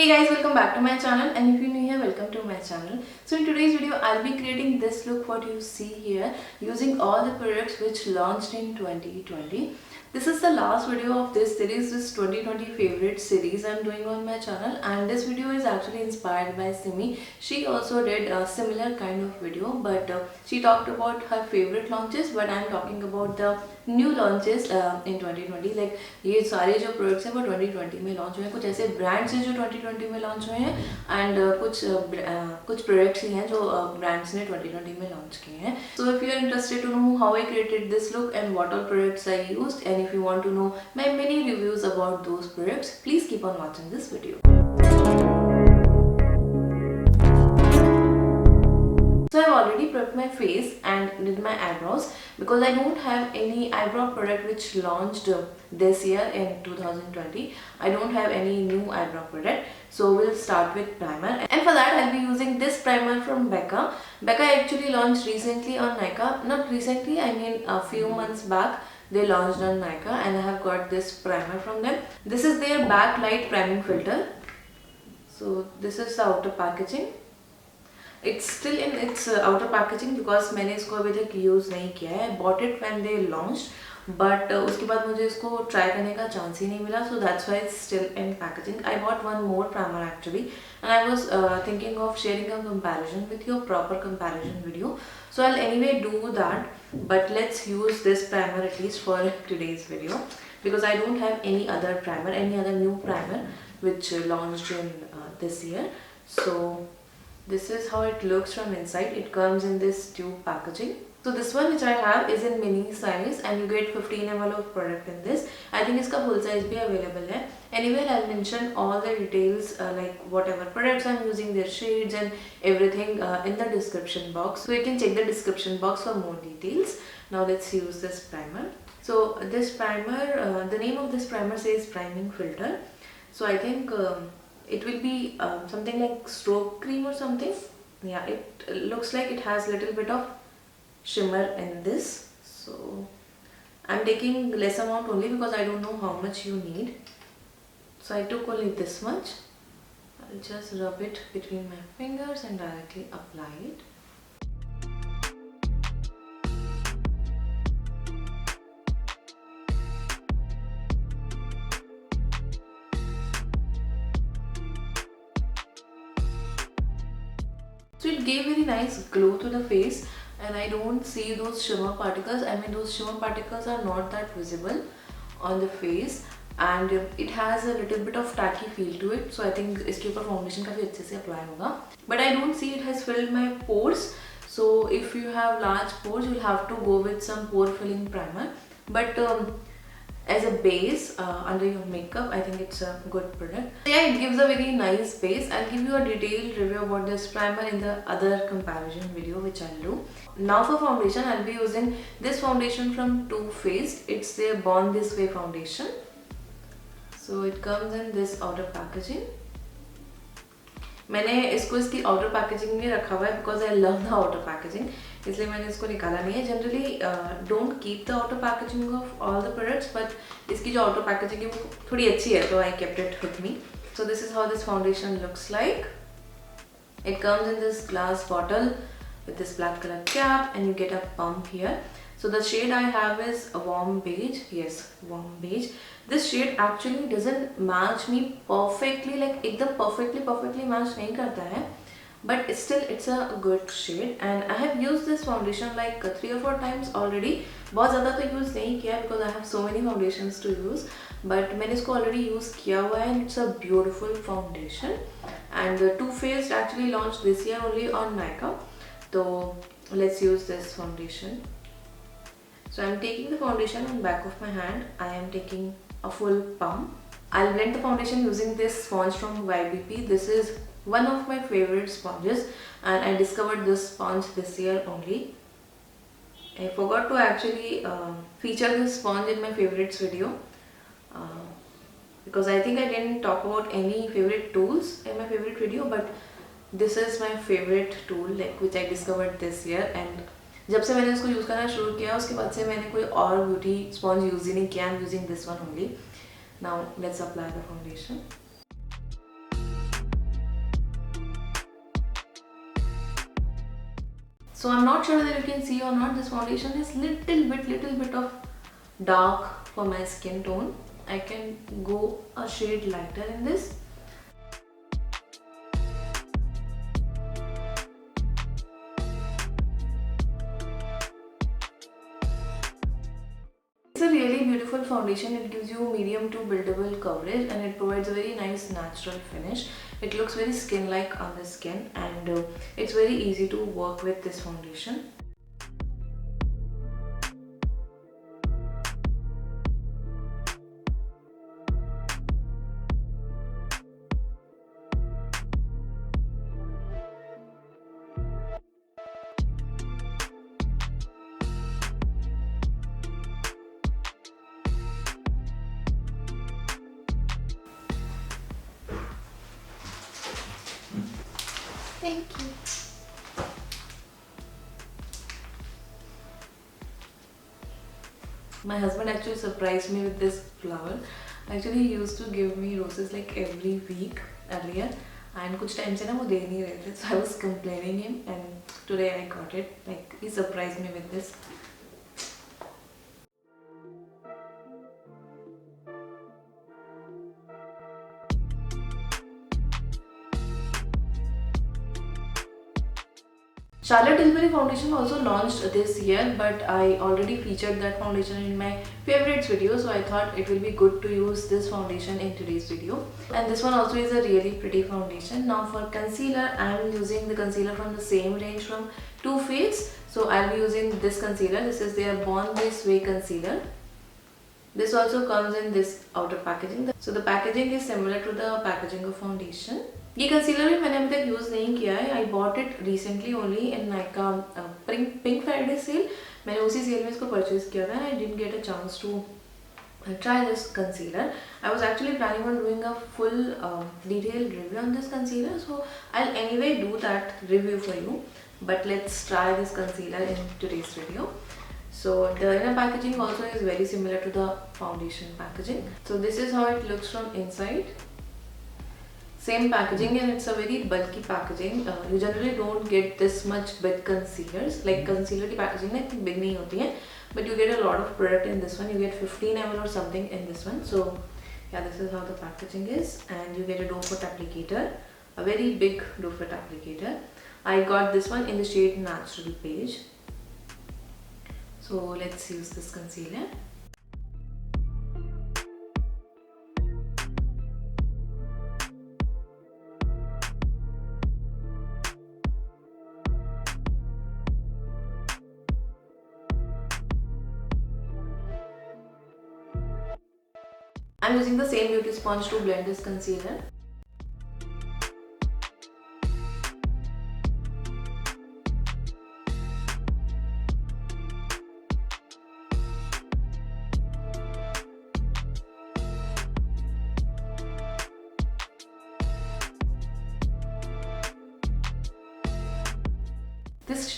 Hey guys, welcome back to my channel, and if you're new here, welcome to my channel. So in today's video I'll be creating this look what you see here using all the products which launched in 2020. This is the last video of this series, this 2020 favorite series I'm doing on my channel, and this video is actually inspired by Simi. She also did a similar kind of video, but she talked about her favorite launches, but I'm talking about the new launches in 2020. Like ये सारे जो products हैं वो 2020 में launch हुए हैं, कुछ ऐसे brands हैं जो 2020 में launch हुए हैं, and कुछ products ही हैं जो brands ने 2020 में launch किए हैं. So if you are interested to know how I created this look and what all products I used, and if you want to know my many reviews about those products, please keep on watching this video. So I've already prepped my face and did my eyebrows because I don't have any eyebrow product which launched this year in 2020. I don't have any new eyebrow product. So we'll start with primer, and for that I'll be using this primer from BECCA. BECCA actually launched recently on Nykaa. Not recently, I mean a few months back. They launched on Nykaa, and I have got this primer from them. This is their Backlight priming filter. So this is the outer packaging. It's still in its outer packaging because मैंने इसको अभी तक use नहीं किया है. I bought it when they launched, but उसके बाद मुझे इसको try करने का chance ही नहीं मिला. So that's why it's still in packaging. I bought one more primer actually, and I was thinking of sharing a comparison with you, a proper comparison video. So I'll anyway do that, but let's use this primer at least for today's video because I don't have any other primer, any other new primer which launched in this year. So this is how it looks from inside. It comes in this tube packaging. So this one which I have is in mini size, and you get 15 ml of product in this. I think इसका full size भी available है. Anyway, I'll mention all the details like whatever products I'm using, their shades and everything in the description box. So you can check the description box for more details. Now let's use this primer. So this primer, the name of this primer says priming filter. So I think it will be something like stroke cream or something. Yeah, it looks like it has a little bit of shimmer in this. So I'm taking less amount only because I don't know how much you need. So I took only this much. I'll just rub it between my fingers and directly apply it. So it gave very nice glow to the face, and I don't see those shimmer particles. I mean, those shimmer particles are not that visible on the face, and it has a little bit of tacky feel to it. So I think इसके ऊपर foundation काफी अच्छे से apply होगा. But I don't see it has filled my pores. So if you have large pores, you'll have to go with some pore filling primer. But as a base under your makeup, I think it's a good product. So yeah, it gives a very nice base. I'll give you a detailed review about this primer in the other comparison video which I'll do. Now for foundation, I'll be using this foundation from Too Faced. It's their Born This Way foundation. So it comes in this outer packaging. मैंने इसको इसकी outer packaging में रखा हुआ है because I love the outer packaging. इसलिए मैंने इसको निकाला नहीं है. Generally don't keep the outer packaging of all the products, but इसकी जो outer packaging है वो थोड़ी अच्छी है, तो I kept it with me. So this is how this foundation looks like. It comes in this glass bottle with this black color cap, and you get a pump here. So the shade I have is a warm beige. Yes, warm beige. This shade actually doesn't match me perfectly, like एकदम perfectly match नहीं करता है, but still it's a good shade, and I have used this foundation like 3 or 4 times already. बहुत ज़्यादा तो use नहीं किया because I have so many foundations to use, but मैंने इसको already use किया हुआ है, and it's a beautiful foundation. And Too Faced actually launched this year only on Nykaa. So let's use this foundation. So I'm taking the foundation on back of my hand. I am taking a full pump. I'll blend the foundation using this sponge from YBP. This is one of my favorite sponges, and I discovered this sponge this year only. I forgot to actually feature this sponge in my favorites video because I think I didn't talk about any favorite tools in my favorite video, but this is my favorite tool, like which I discovered this year. And जब से मैंने इसको use करना शुरू किया उसके बाद से मैंने कोई और ब्यूटी स्पॉन्ज यूज़ ही नहीं किया. I'm using this one only. Now let's apply the foundation. So I'm not sure whether you can see or not, this foundation is little bit of dark for my skin tone. I can go a shade lighter in this. It's a really beautiful foundation. It gives you medium to buildable coverage and it provides a very nice natural finish. It looks very skin-like on the skin, and it's very easy to work with this foundation. Thank you. My husband actually surprised me with this flower. Actually, he used to give me roses like every week earlier, and कुछ time से ना वो दे नहीं रहे थे, so I was complaining him, and today I got it. Like he surprised me with this. Charlotte Tilbury foundation also launched this year, but I already featured that foundation in my favorites video, so I thought it will be good to use this foundation in today's video. And this one also is a really pretty foundation. Now for concealer, I am using the concealer from the same range from Too Faced. So I'll be using this concealer. This is their Born This Way concealer. This also comes in this outer packaging. So the packaging is similar to the packaging of foundation. ये concealer भी मैंने अभी तक use नहीं किया है. I bought it recently only in Nykaa pink Friday sale. मैंने उसी सेल में इसको परचेज किया था. I didn't get a chance to try this concealer. I was actually planning on doing a full detailed review on this concealer, so I'll anyway do that review for you. But let's try this concealer in today's video. So the inner packaging also is very similar to the foundation packaging. So this is how it looks from inside. Same packaging, and it's a very bulky packaging. You generally don't get this much big concealers. Like concealer की packaging ना इतनी big नहीं होती है, but you get a lot of product in this one. You get 15 ml or something in this one. So yeah, this is how the packaging is, and you get a doe foot applicator, a very big doe foot applicator. I got this one in the shade Natural Beige. So let's use this concealer. I'm using the same beauty sponge to blend this concealer.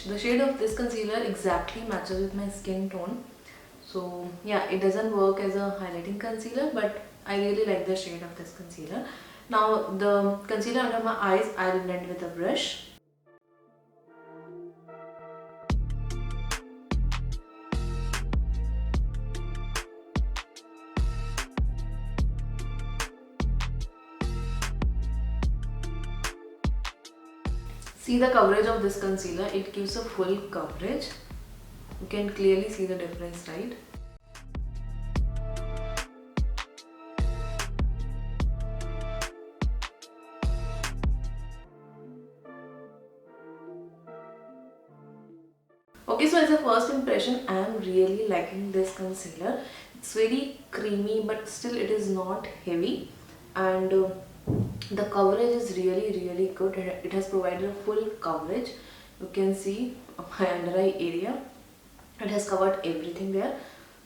The shade of this concealer exactly matches with my skin tone. So yeah, it doesn't work as a highlighting concealer, but I really like the shade of this concealer. Now the concealer under my eyes, I'll blend with a brush. See the coverage of this concealer, it gives a full coverage. You can clearly see the difference, right? Okay, so as a first impression, I am really liking this concealer. It's very creamy, but still it is not heavy, and the coverage is really good. It has provided a full coverage. You can see my under eye area. It has covered everything there.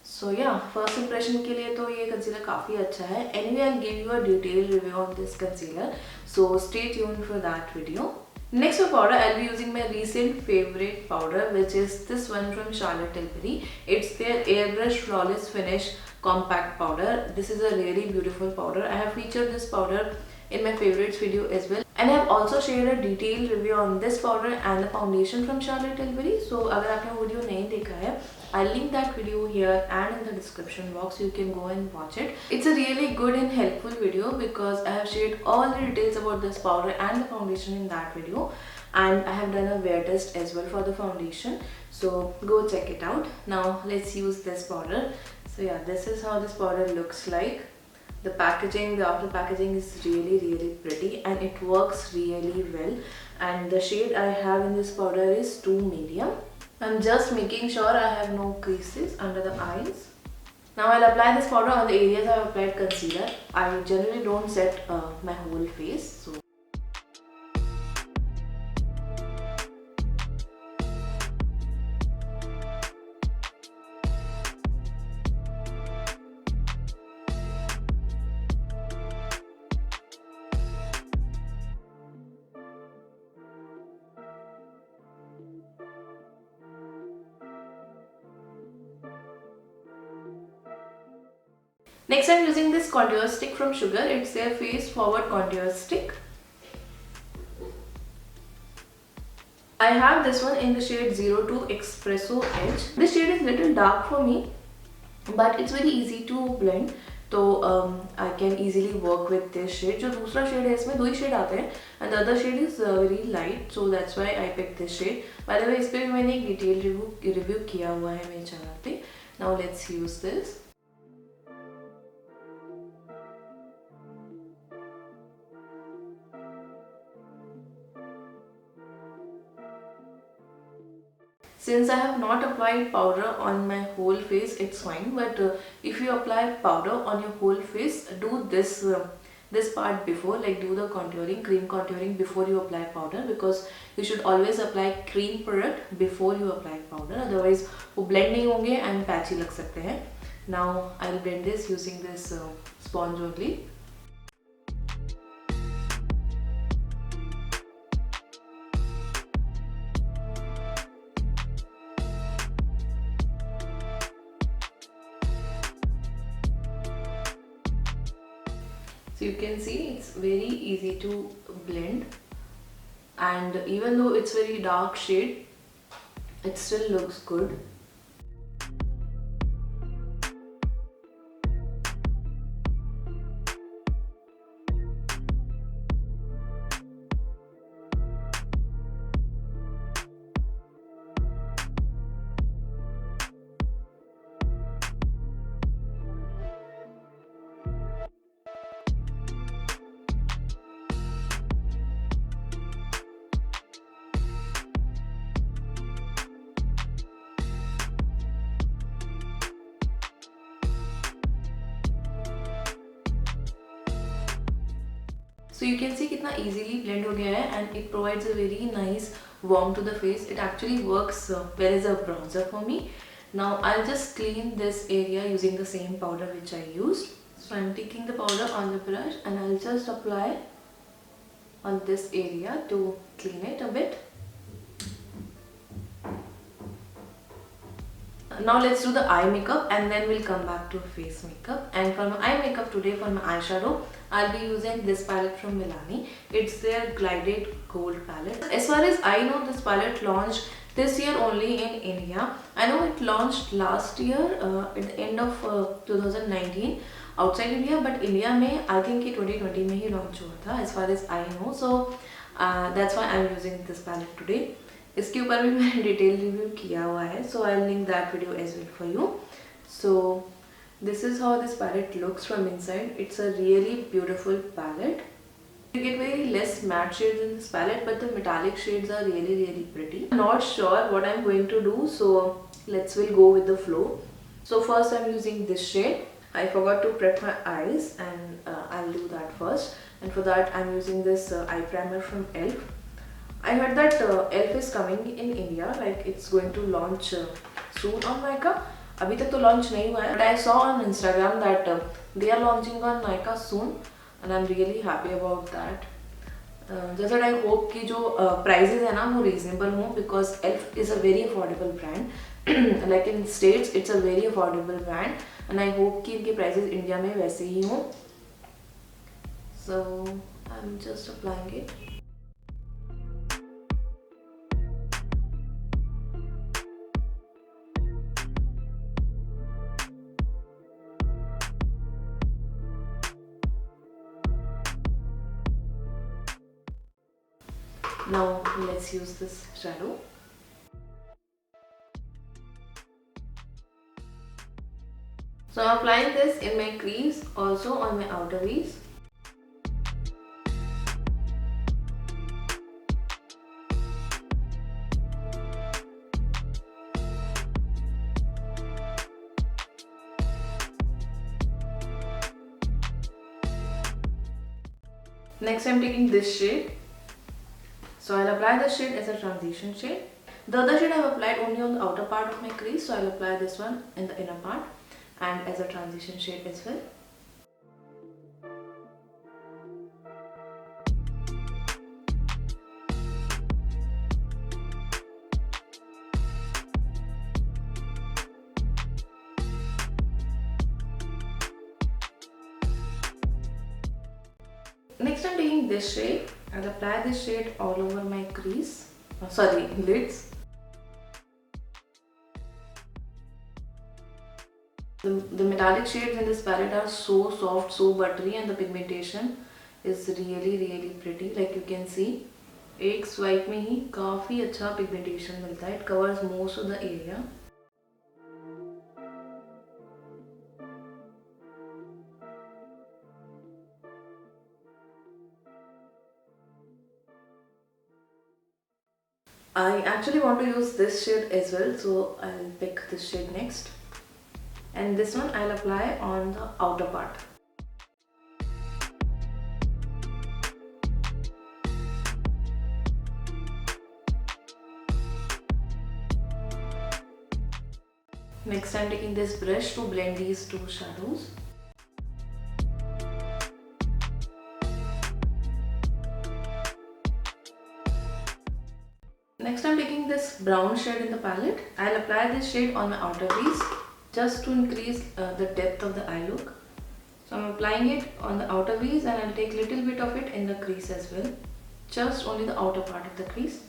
So yeah, first impression के लिए तो ये concealer काफ़ी अच्छा है. Anyway, I'll give you a detailed review on this concealer. So stay tuned for that video. Next for powder, I'll be using my recent favorite powder, which is this one from Charlotte Tilbury. It's their Airbrush Flawless Finish Compact Powder. This is a really beautiful powder. I have featured this powder in my favorites video as well. And I have also shared a detailed review on this powder and the foundation from Tilbury. So अगर आपने वो video नहीं देखा है, I'll link that video here and in the description box. You can go and watch it. It's a really good and helpful video because I have shared all the details about this powder and the foundation in that video. And I have done a wear test as well for the foundation. So go check it out. Now let's use this powder. So yeah, this is how this powder looks like. The packaging, the outer packaging is really pretty and it works really well. And the shade I have in this powder is 2 medium. I'm just making sure I have no creases under the eyes. Now I'll apply this powder on the areas I've applied concealer. I generally don't set my whole face. So next I'm using this contour stick from Sugar. It's their face forward contour stick. I have this one in the shade 02 Espresso Edge. This shade is little dark for me, but it's very easy to blend. तो I can easily work with this shade. जो दूसरा shade है इसमें 2 ही shade आते हैं and the other shade is very light, so that's why I picked this shade. By the way, इस पे भी मैंने एक detailed review किया हुआ है मेरे channel पे. Now let's use this. Since I have not applied powder on my whole face, it's fine. But if you apply powder on your whole face, do this part before, like do the contouring, cream contouring before you apply powder, because you should always apply cream product before you apply powder. Otherwise, वो blend नहीं होंगे and patchy लग सकते हैं. Now I'll blend this using this sponge only. So you can see it's very easy to blend, and even though it's very dark shade, it still looks good. So you can see कितना easily blend हो गया है and it provides a very nice warmth to the face. It actually works well as a bronzer for me. Now I'll just clean this area using the same powder which I used. So I'm taking the powder on the brush and I'll just apply on this area to clean it a bit. Now let's do the eye makeup and then we'll come back to face makeup. And for my eye makeup today, for my eyeshadow, I'll be using this palette from Milani. It's their Gilded Gold palette. As far as I know, this palette launched this year only in India. I know it launched last year at the end of 2019 outside India, but India में I think कि 2020 में ही launch हुआ था as far as I know. So that's why I'm using this palette today. इसके ऊपर भी मैंने detail review किया हुआ है, so I'll link that video as well for you. So this is how this palette looks from inside. It's a really beautiful palette. You get very less matte shades in this palette, but the metallic shades are really pretty. I'm not sure what I'm going to do, so we'll go with the flow. So first I'm using this shade. I forgot to prep my eyes and I'll do that first. And for that I'm using this eye primer from ELF. I heard that ELF is coming in India, like it's going to launch soon on Nykaa. अभी तक तो launch नहीं हुआ है, but I saw on Instagram that they are launching on Nykaa soon, and I'm really happy about that. Just that I hope कि जो prices है ना वो reasonable हो, because ELF is a very affordable brand. Like in States, it's a very affordable brand, and I hope कि इनके prices India में वैसे ही हो. So I'm just applying it. Now let's use this shadow. So I'm applying this in my crease, also on my outer V's. Next I'm taking this shade. So I'll apply the shade as a transition shade. The other shade I've applied only on the outer part of my crease, so I'll apply this one in the inner part and as a transition shade as well. Next I'm taking this shade. I'll apply this shade all over my crease, lids. The metallic shades in this palette are so soft, so buttery, and the pigmentation is really pretty. Like you can see, एक swipe में ही काफी अच्छा pigmentation मिलता है. It covers most of the area. I actually want to use this shade as well, so I'll pick this shade next. And this one I'll apply on the outer part. Next I'm taking this brush to blend these two shadows. Next I'm taking this brown shade in the palette. I'll apply this shade on my outer V's just to increase the depth of the eye look. So I'm applying it on the outer V's and I'll take little bit of it in the crease as well. Just only the outer part of the crease.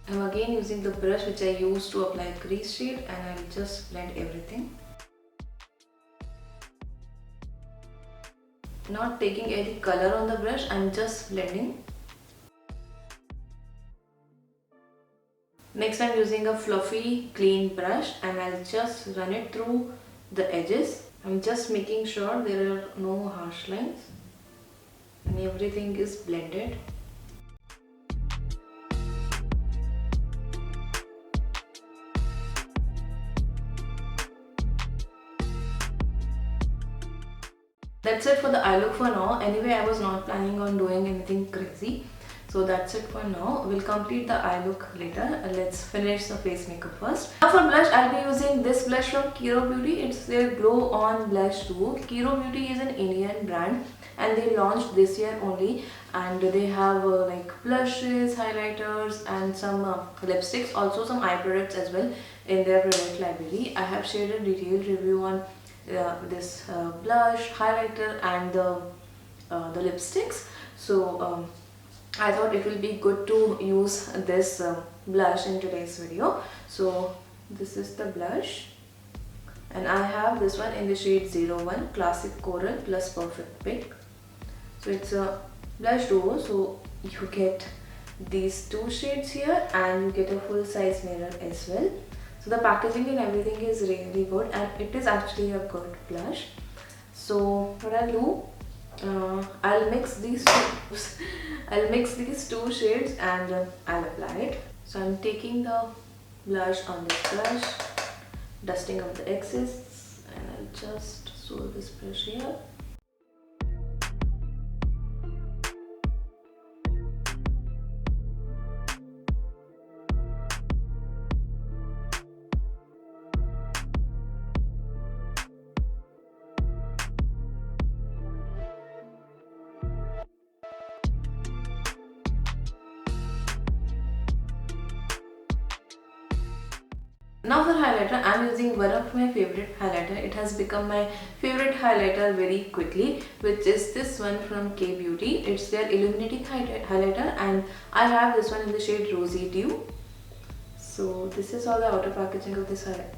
I'm again using the brush which I used to apply crease shade, and I'll just blend everything. Not taking any color on the brush, I'm just blending. Next I'm using a fluffy clean brush and I'll just run it through the edges. I'm just making sure there are no harsh lines and everything is blended. That's it for the eye look for now. Anyway, I was not planning on doing anything crazy. So that's it for now. We'll complete the eye look later. Let's finish the face makeup first. Now for blush, I'll be using this blush from KIRO Beauty. It's their Glow On Blush Duo. KIRO Beauty is an Indian brand and they launched this year only. And they have like blushes, highlighters and some lipsticks. Also some eye products as well in their product library. I have shared a detailed review on this blush, highlighter and the lipsticks. So I thought it will be good to use this blush in today's video. So this is the blush and I have this one in the shade 01 Classic Coral plus Perfect Pink. So it's a blush duo, so you get these two shades here and you get a full size mirror as well. So the packaging and everything is really good and it is actually a good blush. So what I'll do, I'll mix these two shades and I'll apply it. So I'm taking the blush on this brush, dusting up the excess, and I'll just swirl this brush here. Now for highlighter, I am using one of my favorite highlighter. It has become my favorite highlighter very quickly, which is this one from K Beauty. It's their Illuminating highlighter, and I have this one in the shade Rosy Dew. So this is all the outer packaging of this highlighter.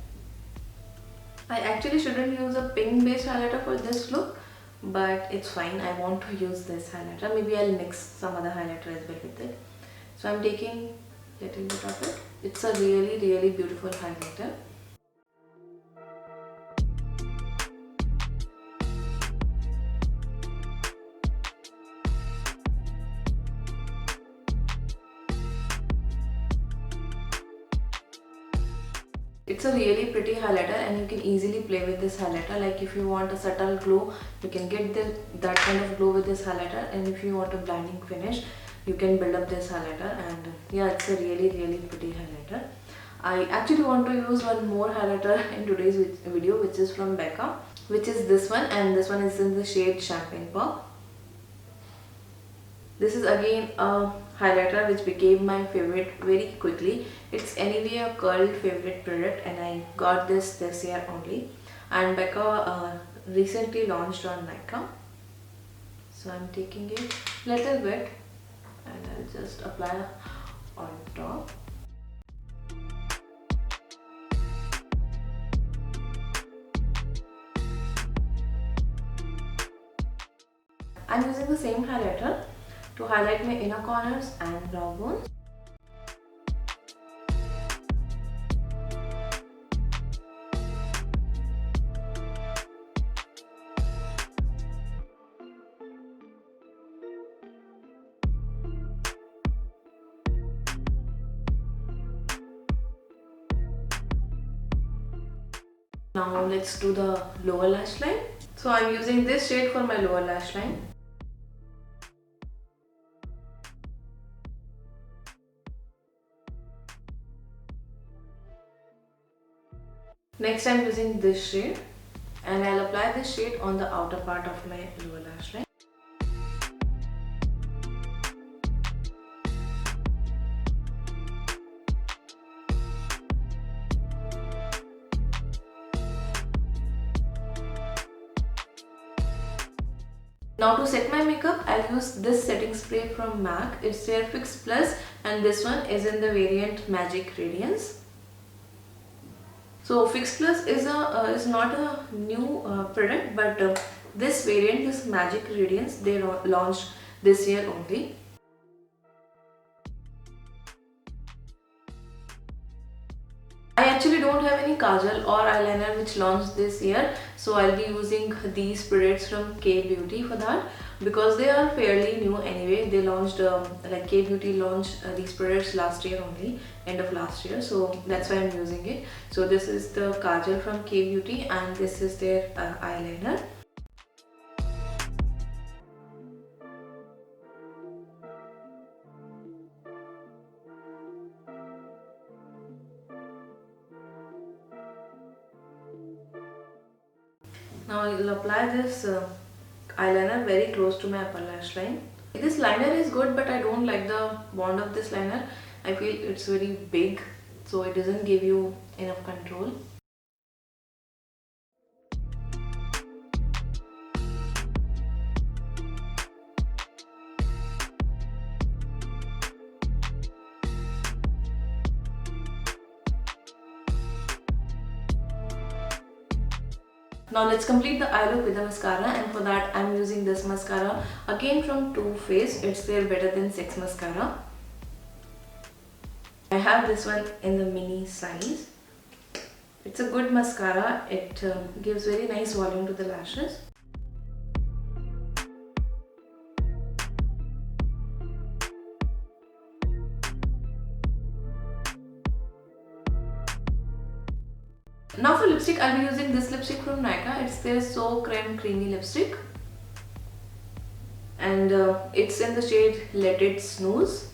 I actually shouldn't use a pink based highlighter for this look, but it's fine. I want to use this highlighter. Maybe I'll mix some other highlighter as well with it. So I'm taking a little bit of it. It's a really beautiful highlighter. It's a really pretty highlighter, and you can easily play with this highlighter. Like if you want a subtle glow, you can get that kind of glow with this highlighter, and if you want a blinding finish, you can build up this highlighter. And yeah, it's a really pretty highlighter. I actually want to use one more highlighter in today's video, which is from BECCA, which is this one, and this one is in the shade Champagne Pop. This is again a highlighter which became my favorite very quickly. It's anyway a curled favorite product, and I got this year only. And BECCA recently launched on Nykaa. So I'm taking it a little bit and I'll just apply on top. I'm using the same highlighter to highlight my inner corners and brow bones. Now let's do the lower lash line. So I'm using this shade for my lower lash line. Next I'm using this shade, and I'll apply this shade on the outer part of my lower lash line. Now to set my makeup, I'll use this setting spray from M.A.C. It's their Fix Plus, and this one is in the variant Magic Radiance. So Fix Plus is not a new product, but this variant, this Magic Radiance, they launched this year only. I actually don't have any Kajal or eyeliner which launched this year, so I'll be using these products from K Beauty for that, because they are fairly new anyway. They launched like K Beauty launched these products last year only, end of last year, so that's why I'm using it. So this is the Kajal from K Beauty, and this is their eyeliner. Now I will apply this eyeliner very close to my upper lash line. This liner is good, but I don't like the bond of this liner. I feel it's very big, so it doesn't give you enough control. Now let's complete the eye look with the mascara, and for that I'm using this mascara again from Too Faced. It's their Better Than Sex mascara. I have this one in the mini size. It's a good mascara. It gives very nice volume to the lashes. Now for lipstick, I'll be using this lipstick from Nykaa. It's their So Creme Creamy lipstick, and it's in the shade Let It Snooze.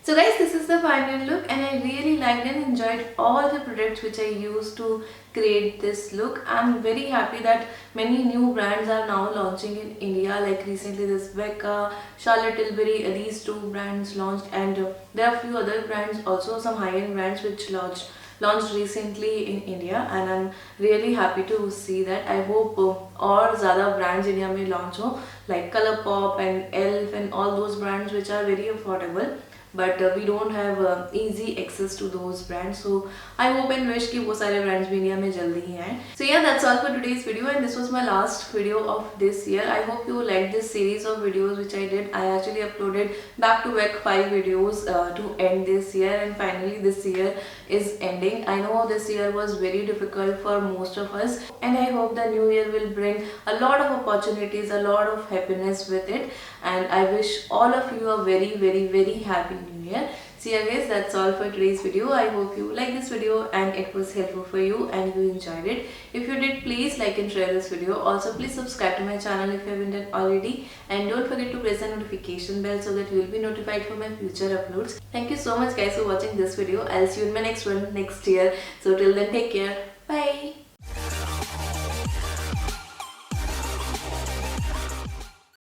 So guys, this is the final look and I really liked and enjoyed all the products which I used to create this look. I'm very happy that many new brands are now launching in India, like recently this BECCA, Charlotte Tilbury, these two brands launched, and there are a few other brands also, some high-end brands which launched recently in India, and I'm really happy to see that. I hope और ज़्यादा brands India में launch हो, like Colourpop and Elf and all those brands which are very affordable, but we don't have easy access to those brands. So I hope and wish कि वो सारे brands भी India में जल्दी ही आएं. So yeah, that's all for today's video, and this was my last video of this year. I hope you liked this series of videos which I did. I actually uploaded back to back 5 videos to end this year, and finally this year is ending. I know this year was very difficult for most of us, and I hope the new year will bring a lot of opportunities, a lot of happiness with it, and I wish all of you a very happy new year. So yeah guys, that's all for today's video. I hope you like this video and it was helpful for you and you enjoyed it. If you did, please like and share this video. Also please subscribe to my channel if you haven't done already, and don't forget to press the notification bell so that you will be notified for my future uploads. Thank you so much guys for watching this video. I'll see you in my next one next year. So till then, take care. Bye.